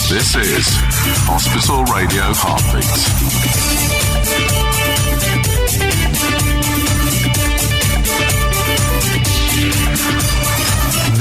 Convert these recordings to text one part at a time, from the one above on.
This is Hospital Radio Heartbeats.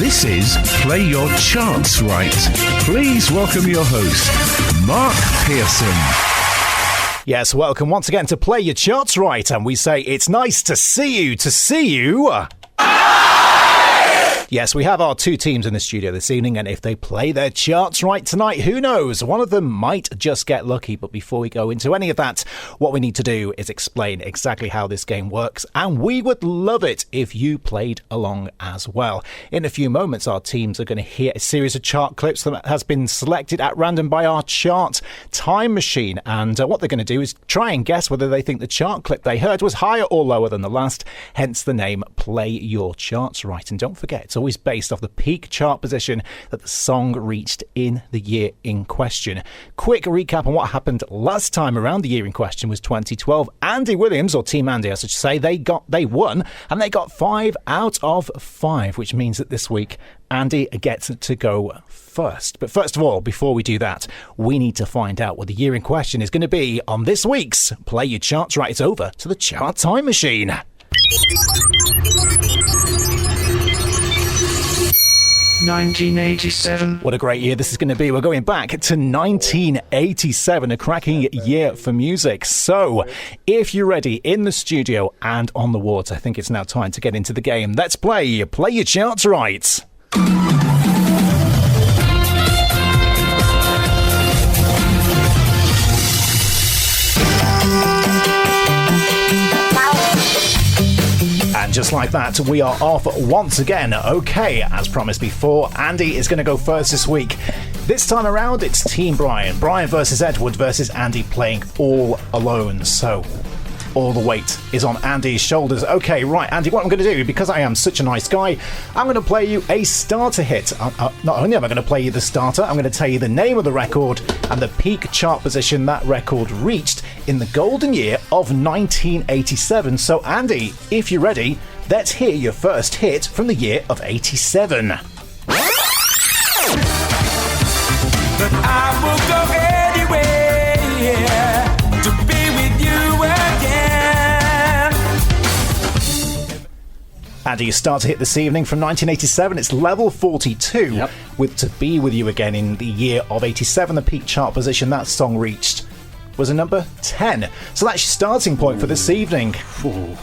This is Play Your Charts Right. Please welcome your host, Mark Pearson. Yes, welcome once again to Play Your Charts Right, and we say it's nice to see you. Yes, we have our two teams in the studio this evening, and if they play their charts right tonight, who knows? One of them might just get lucky. But before we go into any of that, what we need to do is explain exactly how this game works, and we would love it if you played along as well. In a few moments, our teams are going to hear a series of chart clips that has been selected at random by our chart time machine, and what they're going to do is try and guess whether they think the chart clip they heard was higher or lower than the last, hence the name Play Your Charts Right. And don't forget, it's always based off the peak chart position that the song reached in the year in question. Quick recap on what happened last time around. The year in question was 2012. Andy Williams, or Team Andy I should say, they won, and they got 5 out of 5, which means that this week Andy gets to go first. But first of all, before we do that, we need to find out what the year in question is going to be on this week's Play Your Charts Right. It's over to the Chart Time Machine. 1987. What a great year this is going to be. We're going back to 1987, a cracking year for music. So, if you're ready in the studio and on the wards, I think it's now time to get into the game. Let's play Your Charts Right. And just like that, we are off once again. Okay, as promised before, Andy is going to go first this week. This time around, it's Team Brian. Brian versus Edward versus Andy playing all alone. So, all the weight is on Andy's shoulders. Okay, right, Andy, what I'm going to do, because I am such a nice guy, I'm going to play you a starter hit. Not only am I going to play you the starter, I'm going to tell you the name of the record and the peak chart position that record reached in the golden year of 1987. So, Andy, if you're ready, let's hear your first hit from the year of 87. But I will go anywhere to be with you again. Andy, your starter hit this evening from 1987. It's level 42 with To Be With You Again in the year of 87. The peak chart position that song reached was a number 10. So that's your starting point for this evening.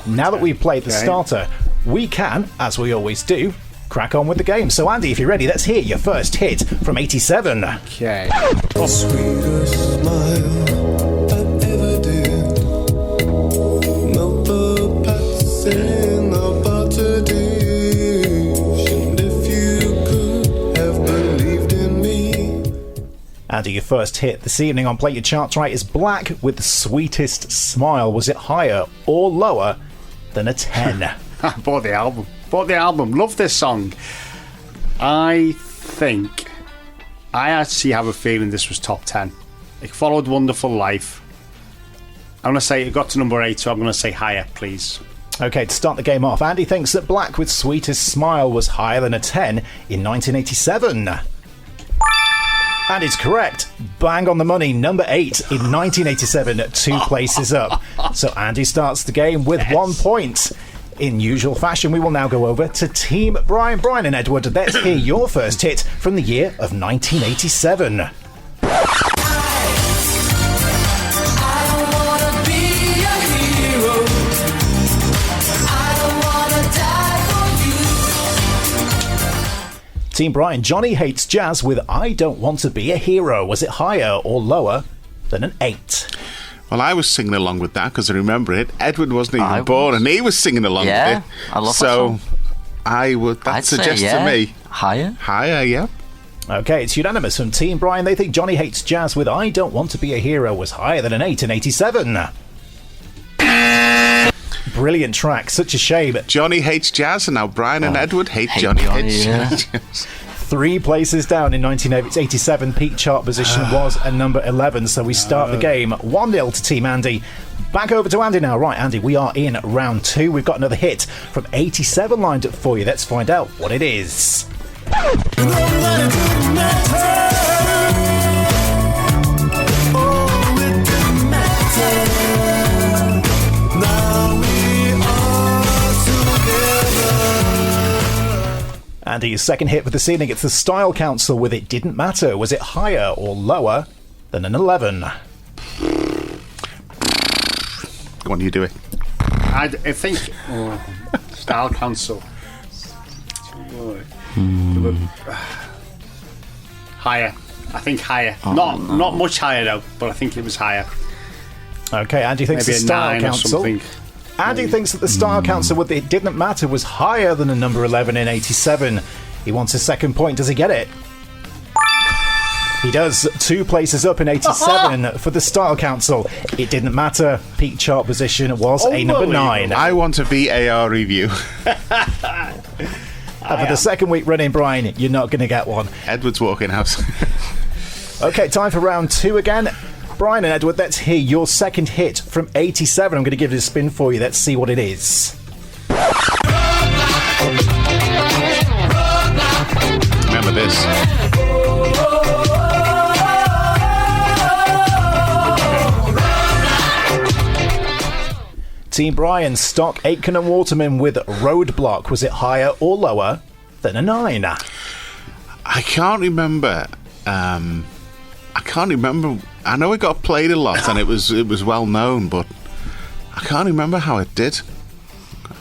Now that we've played the starter, we can, as we always do, crack on with the game. So Andy, if you're ready, let's hear your first hit from 87. Okay. The sweetest smile I'd ever did, melt the pats in a butter dish, and if you could have believed in me. Andy, your first hit this evening on Play Your Charts Right is Black with The Sweetest Smile. Was it higher or lower than a 10? I bought the album. Love this song. I actually have a feeling this was top 10. It followed Wonderful Life. I'm going to say it got to number 8, so I'm going to say higher, please. Okay, to start the game off, Andy thinks that Black with Sweetest Smile was higher than a 10 in 1987. And it's correct. Bang on the money, number 8 in 1987, 2 places up. So Andy starts the game with 1 point. In usual fashion, we will now go over to Team Brian. Brian and Edward, let's hear your first hit from the year of 1987. Team Brian, Johnny Hates Jazz with I Don't Want to Be a Hero. Was it higher or lower than an 8? Well, I was singing along with that because I remember it. Edward wasn't even born, and he was singing along with it. I love so that song. That suggests to me higher, yeah. Okay, it's unanimous from Team Brian. They think Johnny Hates Jazz with I Don't Want to Be a Hero was higher than an 8 in 87. Brilliant track, such a shame. Johnny Hates Jazz, and now Brian and Edward hate Johnny Hates Jazz. 3 places down in 1987. Peak chart position was a number 11. So we start the game 1-0 to Team Andy. Back over to Andy now. Right, Andy, we are in round 2. We've got another hit from 87 lined up for you. Let's find out what it is. Andy's second hit for the ceiling. It's the Style Council with It Didn't Matter. Was it higher or lower than an 11? Go on, you do it. I think Style Council. Higher. I think higher. Not much higher though, but I think it was higher. Okay, Andy thinks Maybe the a Style 9 Council. or something. Andy thinks that the Style Council with It Didn't Matter was higher than a number 11 in 87. He wants his second point. Does he get it? He does. 2 places up in 87 for the Style Council. It Didn't Matter. Peak chart position was a number 9. I want a VAR review. And for the second week running, Brian, you're not going to get one. Edward's walking out. Okay, time for round 2 again. Brian and Edward, let's hear your second hit from 87. I'm going to give it a spin for you. Let's see what it is. Remember this. Team Brian, Stock, Aitken and Waterman with Roadblock. Was it higher or lower than a 9? I can't remember. I can't remember. I know it got played a lot and it was well known, but I can't remember how it did.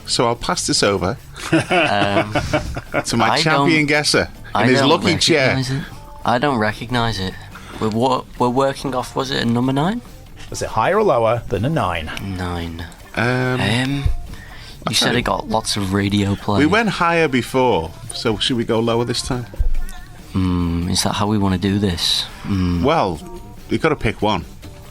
So I'll pass this over to my champion guesser in his lucky chair. I don't recognise it. We're working off. Was it a number 9? Was it higher or lower than a 9? 9. You said it got lots of radio play. We went higher before, so should we go lower this time? Is that how we want to do this? Well, you've got to pick one.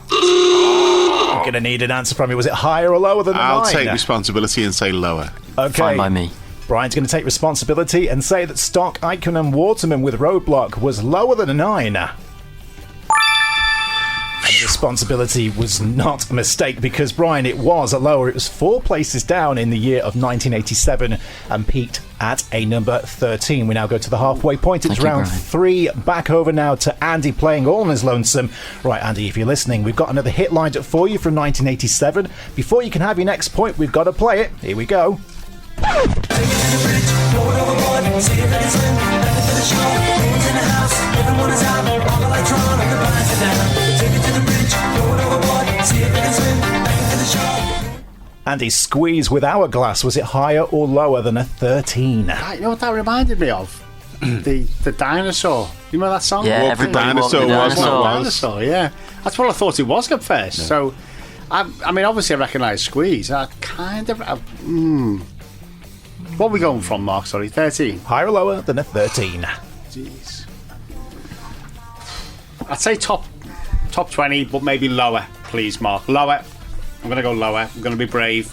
I'm going to need an answer from you. Was it higher or lower than a 9? I'll take responsibility and say lower. Okay. Fine by me. Brian's going to take responsibility and say that Stock, Aitken and Waterman with Roadblock was lower than a 9. And the responsibility was not a mistake because, Brian, it was a lower. It was 4 places down in the year of 1987 and peaked at a number 13. We now go to the halfway point. It's round 3. Back over now to Andy playing all on his lonesome. Right, Andy, if you're listening, we've got another hit lined up for you from 1987. Before you can have your next point, we've got to play it. Here we go. Andy, Squeeze with Hourglass. Was it higher or lower than a 13? You know what that reminded me of? the dinosaur. You remember that song? Yeah, the dinosaur was what it was. Dinosaur, yeah. That's what I thought it was at first. Yeah. So, I mean, obviously I recognise Squeeze. I kind of... What are we going from, Mark? Sorry, 13? Higher or lower than a 13? Jeez. I'd say top 20, but maybe lower, please, Mark. Lower. I'm going to go lower. I'm going to be brave.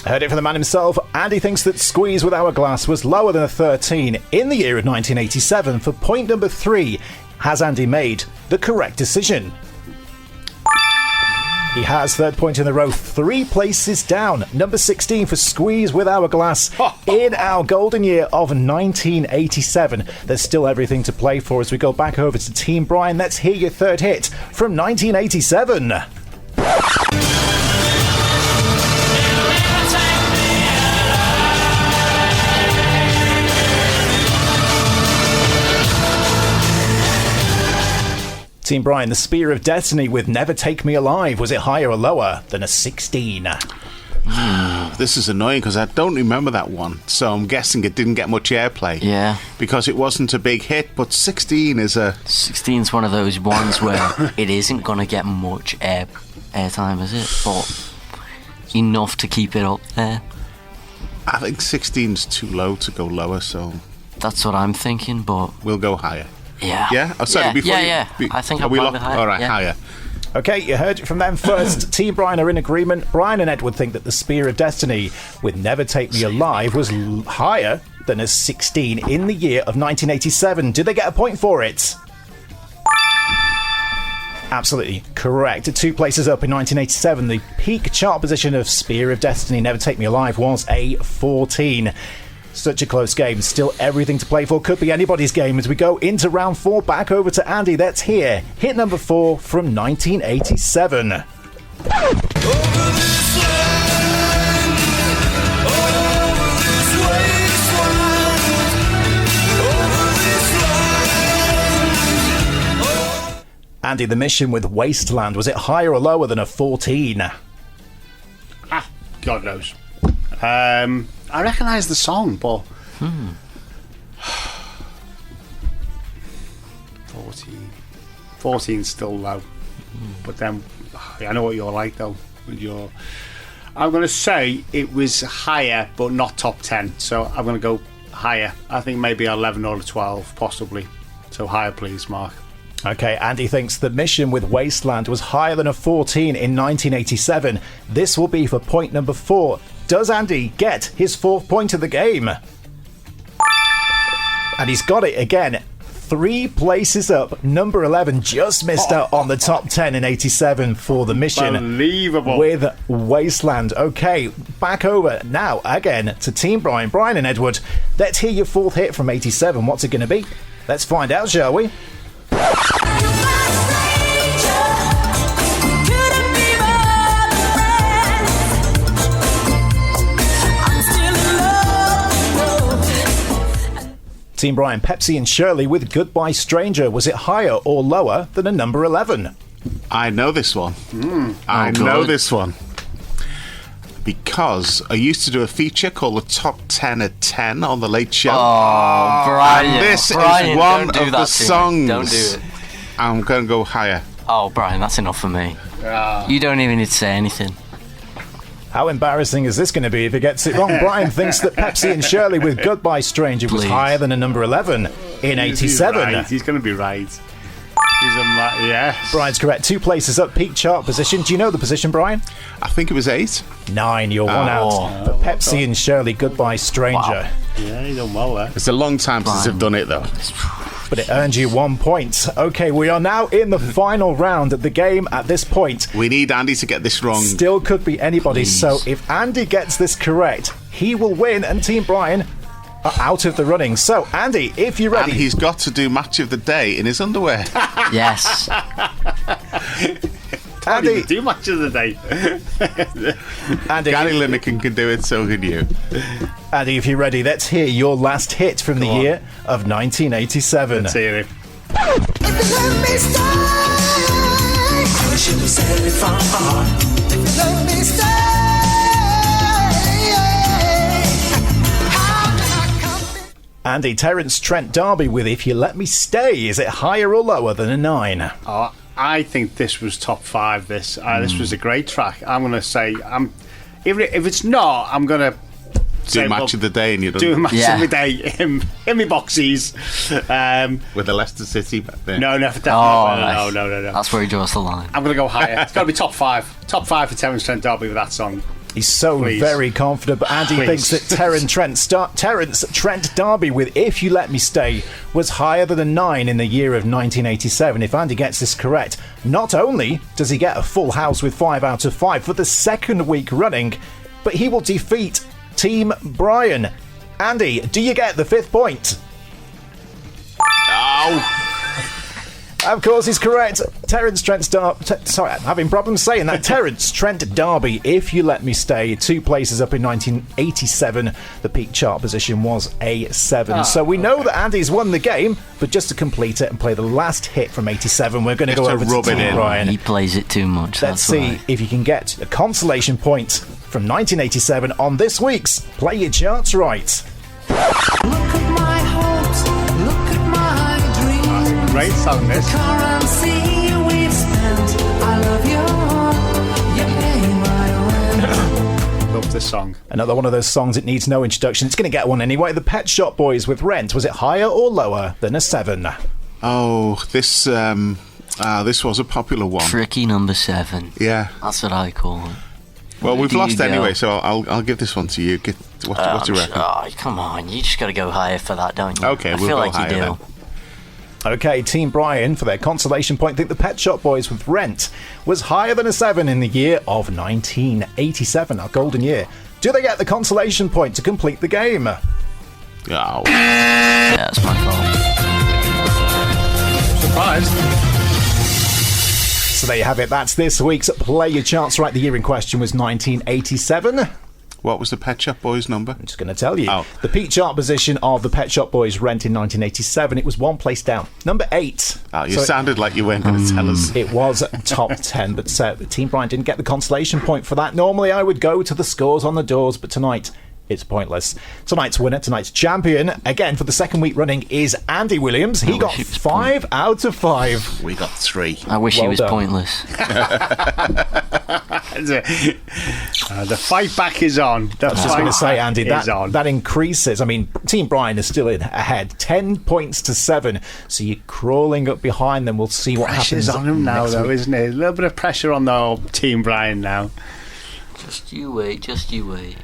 Heard it from the man himself. Andy thinks that Squeeze with Hourglass was lower than a 13 in the year of 1987. For point number 3, has Andy made the correct decision? He has. Third point in the row, 3 places down. Number 16 for Squeeze with Hourglass in our golden year of 1987. There's still everything to play for as we go back over to Team Brian. Let's hear your third hit from 1987. Team Brian, the Spear of Destiny with Never Take Me Alive. Was it higher or lower than a 16? This is annoying because I don't remember that one, so I'm guessing it didn't get much airplay. Yeah. Because it wasn't a big hit, but 16 is a... 16's one of those ones where it isn't going to get much airtime, is it? But enough to keep it up there. I think 16's too low to go lower, so... That's what I'm thinking, but... We'll go higher. Yeah. Yeah? Oh, sorry, yeah. I think I'll go higher. All right, higher. Okay, you heard it from them first. Team Brian are in agreement. Brian and Edward think that the Spear of Destiny with Never Take Me Alive was higher than a 16 in the year of 1987. Do they get a point for it? Absolutely correct. 2 places up in 1987. The peak chart position of Spear of Destiny Never Take Me Alive was a 14. Such a close game. Still everything to play for. Could be anybody's game as we go into round 4. Back over to Andy. That's here. Hit number 4 from 1987. Over this land, over this wasteland, Andy, the mission with Wasteland, was it higher or lower than a 14? God knows. I recognise the song, but 14's still low. But then I know what you're like though. I'm going to say it was higher, but not top 10. So I'm going to go higher. I think maybe 11 or 12, possibly. So higher, please, Mark. Okay, Andy thinks the mission with Wasteland was higher than a 14 in 1987. This will be for point number 4. Does Andy get his 4th point of the game? And he's got it again. 3 places up. Number 11 just missed out on the top 10 in 87 for the mission. Unbelievable. With Wasteland. Okay, back over now again to Team Brian. Brian and Edward, let's hear your 4th hit from 87. What's it going to be? Let's find out, shall we? Team Brian, Pepsi and Shirley with Goodbye Stranger. Was it higher or lower than a number 11? I know this one. I know this one. Because I used to do a feature called the Top 10 at 10 on The Late Show. Oh, Brian. And this Brian, is one don't do of that the to me. songs. Don't do it. I'm going to go higher. Oh, Brian, that's enough for me. You don't even need to say anything. How embarrassing is this going to be if he gets it wrong? Brian thinks that Pepsi and Shirley with Goodbye Stranger was Please. higher than a number 11 in 87. He's going to be right. Yes. Brian's correct. 2 places up, peak chart position. Do you know the position, Brian? I think it was 8. 9, you're 1 out. But Pepsi and Shirley, Goodbye Stranger. Yeah, he's done well there. It's a long time since I've done it, though. But it earned you 1 point. Okay, we are now in the final round of the game at this point. We need Andy to get this wrong. Still could be anybody. Please. So if Andy gets this correct, he will win and Team Brian are out of the running. So, Andy, if you're ready. And he's got to do Match of the Day in his underwear. Yes. Andy, Do much of the day. Andy, Gary Lineker can do it, so can you. Andy, if you're ready, let's hear your last hit from the year of 1987. Let's hear it. Andy, Terence Trent D'Arby with If You Let Me Stay. Is it higher or lower than a 9? Oh, I think this was top 5. This was a great track. I'm going to say, if it's not, I'm going to Do Match of the Day in your do underwear. Match of the Day in my boxies. With the Leicester City back there. No, definitely. Oh, No. That's where he draws the line. I'm going to go higher. It's got to be top 5. Top 5 for Terence Trent D'Arby with that song. He's so Please. very confident, but Andy Please. thinks that Terence Trent D'Arby with If You Let Me Stay was higher than a 9 in the year of 1987. If Andy gets this correct, not only does he get a full house with 5 out of 5 for the 2nd week running, but he will defeat Team Brian. Andy, do you get the 5th point? Ow! Of course, he's correct. Terence Trent D'Arby. Sorry, I'm having problems saying that. Terence Trent D'Arby, If You Let Me Stay, 2 places up in 1987. The peak chart position was a 7. So we know that Andy's won the game, but just to complete it and play the last hit from 87, we're going to go to over to rub it Team in. Brian. He plays it too much. Let's see if you can get a consolation point from 1987 on this week's Play Your Charts Right. Look at my hopes, look at my dreams. Great song, this. Currency we've spent. I love you pay my rent. Love this song. Another one of those songs that needs no introduction. It's going to get one anyway. The Pet Shop Boys with Rent. Was it higher or lower than a 7? Oh, this was a popular one. Tricky number 7. Yeah. That's what I call it. Well, we've Do you lost go? anyway, so I'll give this one to you. What do you reckon? Oh, come on. You just got to go higher for that, don't you? Okay, I we'll feel go like higher you do. then. Okay, Team Brian, for their consolation point, think the Pet Shop Boys with Rent was higher than a 7 in the year of 1987, our golden year. Do they get the consolation point to complete the game? Oh. Yeah, that's my fault. Surprised. So there you have it. That's this week's Play Your Charts Right. The year in question was 1987. What was the Pet Shop Boys number? I'm just going to tell you. Oh. The peak chart position of the Pet Shop Boys Rent in 1987, it was one place down. Number 8. Oh, you So sounded like you weren't going to tell us. it was top 10, but Team Brian didn't get the consolation point for that. Normally I would go to the scores on the doors, but tonight it's pointless. Tonight's winner, tonight's champion, again for the second week running, is Andy Williams. He got 5 out of 5. We got 3. I wish he Well was done. pointless. The fight back is on. I was just going to say, Andy, is on. that increases. I mean, Team Brian is still in ahead, 10 points to 7. So you're crawling up behind them. We'll see what Pressure's happens on him now, next though, week. isn't it? A little bit of pressure on the old Team Brian now. Just you wait, just you wait.